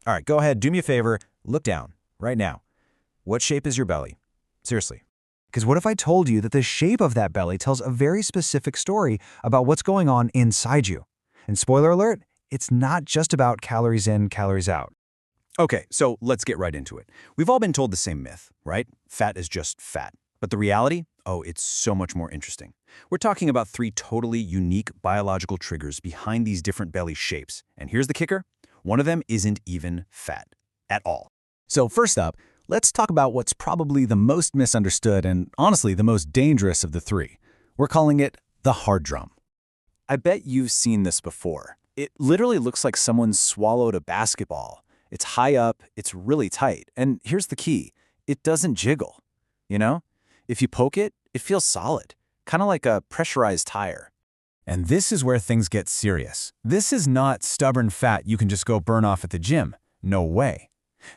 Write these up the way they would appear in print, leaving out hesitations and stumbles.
All right, go ahead, do me a favor, look down, right now. What shape is your belly? Seriously. Because what if I told you that the shape of that belly tells a very specific story about what's going on inside you? And spoiler alert, it's not just about calories in, calories out. Okay, so let's get right into it. We've all been told the same myth, right? Fat is just fat. But the reality? Oh, it's so much more interesting. We're talking about 3 totally unique biological triggers behind these different belly shapes. And here's the kicker. One of them isn't even fat at all. So first up, let's talk about what's probably the most misunderstood and honestly the most dangerous of the 3. We're calling it the hard drum. I bet you've seen this before. It literally looks like someone swallowed a basketball. It's high up, it's really tight, and here's the key. It doesn't jiggle, you know? If you poke it, it feels solid, kind of like a pressurized tire. And this is where things get serious. This is not stubborn fat you can just go burn off at the gym. No way.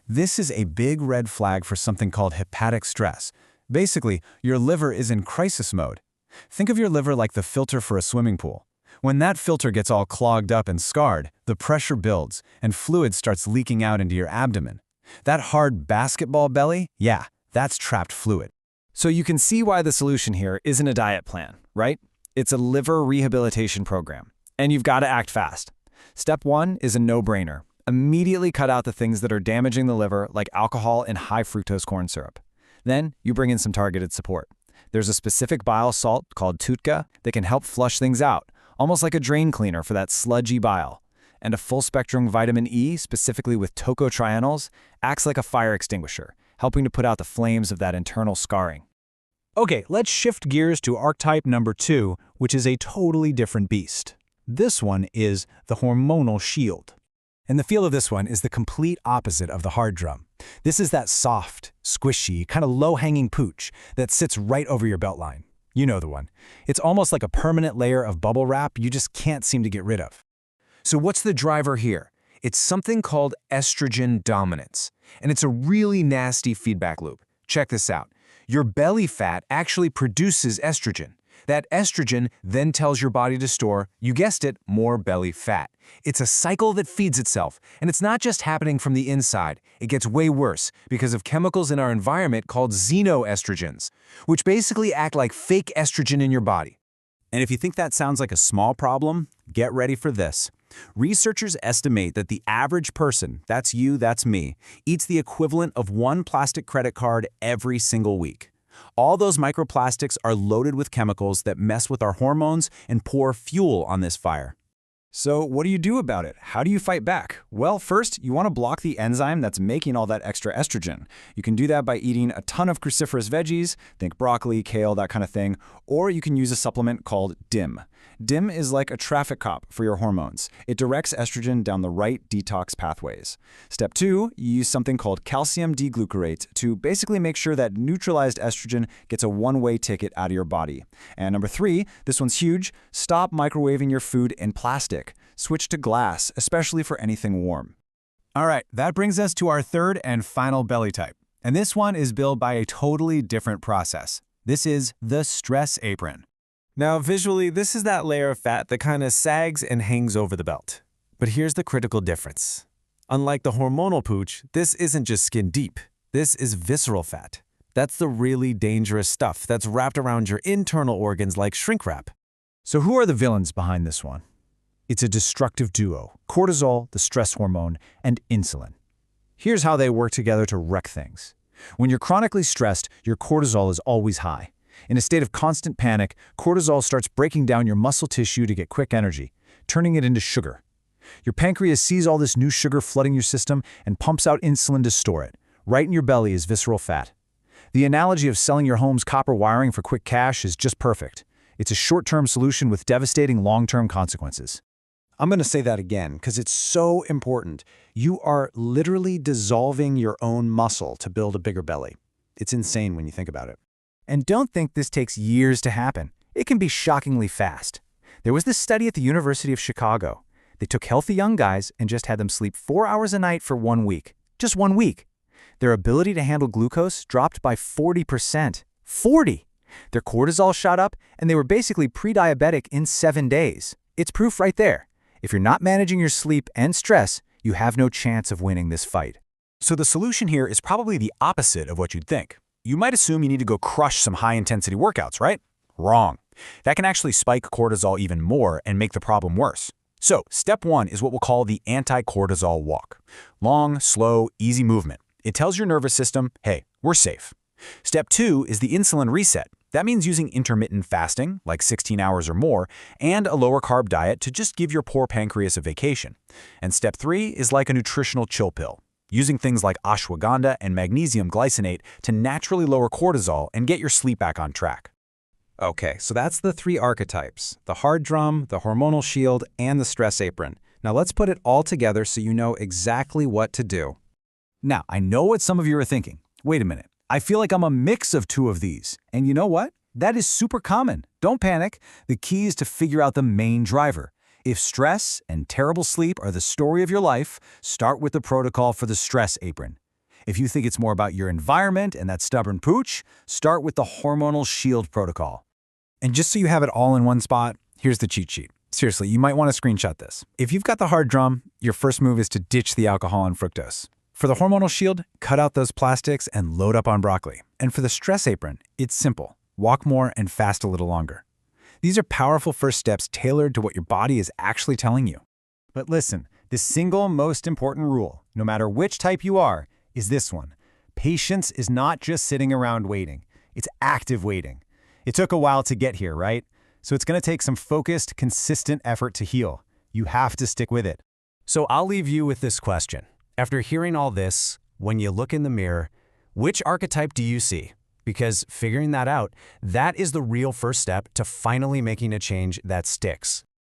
This is a big red flag for something called hepatic stress. Basically, your liver is in crisis mode. Think of your liver like the filter for a swimming pool. When that filter gets all clogged up and scarred, the pressure builds and fluid starts leaking out into your abdomen. That hard basketball belly, yeah, that's trapped fluid. So you can see why the solution here isn't a diet plan, right? It's a liver rehabilitation program, and you've got to act fast. Step 1 is a no-brainer. Immediately cut out the things that are damaging the liver, like alcohol and high fructose corn syrup. Then you bring in some targeted support. There's a specific bile salt called TUTCA that can help flush things out, almost like a drain cleaner for that sludgy bile. And a full-spectrum vitamin E, specifically with tocotrienols, acts like a fire extinguisher, helping to put out the flames of that internal scarring. Okay, let's shift gears to archetype number 2, which is a totally different beast. This one is the hormonal shield. And the feel of this one is the complete opposite of the hard drum. This is that soft, squishy, kind of low-hanging pooch that sits right over your beltline. You know the one. It's almost like a permanent layer of bubble wrap you just can't seem to get rid of. So what's the driver here? It's something called estrogen dominance. And it's a really nasty feedback loop. Check this out. Your belly fat actually produces estrogen. That estrogen then tells your body to store, you guessed it, more belly fat. It's a cycle that feeds itself, and it's not just happening from the inside. It gets way worse because of chemicals in our environment called xenoestrogens, which basically act like fake estrogen in your body. And if you think that sounds like a small problem, get ready for this. Researchers estimate that the average person, that's you, that's me, eats the equivalent of 1 plastic credit card every single week. All those microplastics are loaded with chemicals that mess with our hormones and pour fuel on this fire. So what do you do about it? How do you fight back? Well, first, you want to block the enzyme that's making all that extra estrogen. You can do that by eating a ton of cruciferous veggies, think broccoli, kale, that kind of thing, or you can use a supplement called DIM. DIM is like a traffic cop for your hormones. It directs estrogen down the right detox pathways. Step 2, you use something called calcium D-glucarate to basically make sure that neutralized estrogen gets a one-way ticket out of your body. And number 3, this one's huge, stop microwaving your food in plastic. Switch to glass, especially for anything warm. All right, that brings us to our third and final belly type. And this one is built by a totally different process. This is the stress apron. Now, visually, this is that layer of fat that kind of sags and hangs over the belt. But here's the critical difference. Unlike the hormonal pooch, this isn't just skin deep. This is visceral fat. That's the really dangerous stuff that's wrapped around your internal organs like shrink wrap. So who are the villains behind this one? It's a destructive duo: cortisol, the stress hormone, and insulin. Here's how they work together to wreck things. When you're chronically stressed, your cortisol is always high. In a state of constant panic, cortisol starts breaking down your muscle tissue to get quick energy, turning it into sugar. Your pancreas sees all this new sugar flooding your system and pumps out insulin to store it. Right in your belly is visceral fat. The analogy of selling your home's copper wiring for quick cash is just perfect. It's a short-term solution with devastating long-term consequences. I'm going to say that again because it's so important. You are literally dissolving your own muscle to build a bigger belly. It's insane when you think about it. And don't think this takes years to happen. It can be shockingly fast. There was this study at the University of Chicago. They took healthy young guys and just had them sleep 4 hours a night for 1 week. Just 1 week. Their ability to handle glucose dropped by 40%. 40! Their cortisol shot up, and they were basically pre-diabetic in 7 days. It's proof right there. If you're not managing your sleep and stress, You have no chance of winning this fight. So the solution here is probably the opposite of what you'd think. You might assume you need to go crush some high-intensity workouts, right? Wrong. That can actually spike cortisol even more and make the problem worse. So, step 1 is what we'll call the anti-cortisol walk. Long, slow, easy movement. It tells your nervous system, hey, we're safe. Step 2 is the insulin reset. That means using intermittent fasting, like 16 hours or more, and a lower carb diet to just give your poor pancreas a vacation. And step 3 is like a nutritional chill pill, using things like ashwagandha and magnesium glycinate to naturally lower cortisol and get your sleep back on track. Okay, so that's the 3 archetypes: the hard drum, the hormonal shield, and the stress apron. Now let's put it all together so you know exactly what to do. Now, I know what some of you are thinking. Wait a minute. I feel like I'm a mix of 2 of these. And you know what? That is super common. Don't panic. The key is to figure out the main driver. If stress and terrible sleep are the story of your life, start with the protocol for the stress apron. If you think it's more about your environment and that stubborn pooch, start with the hormonal shield protocol. And just so you have it all in one spot, here's the cheat sheet. Seriously, you might want to screenshot this. If you've got the hard drum, your first move is to ditch the alcohol and fructose. For the hormonal shield, cut out those plastics and load up on broccoli. And for the stress apron, it's simple. Walk more and fast a little longer. These are powerful first steps tailored to what your body is actually telling you. But listen, the single most important rule, no matter which type you are, is this one. Patience is not just sitting around waiting. It's active waiting. It took a while to get here, right? So it's going to take some focused, consistent effort to heal. You have to stick with it. So I'll leave you with this question. After hearing all this, when you look in the mirror, which archetype do you see? Because figuring that out, that is the real first step to finally making a change that sticks.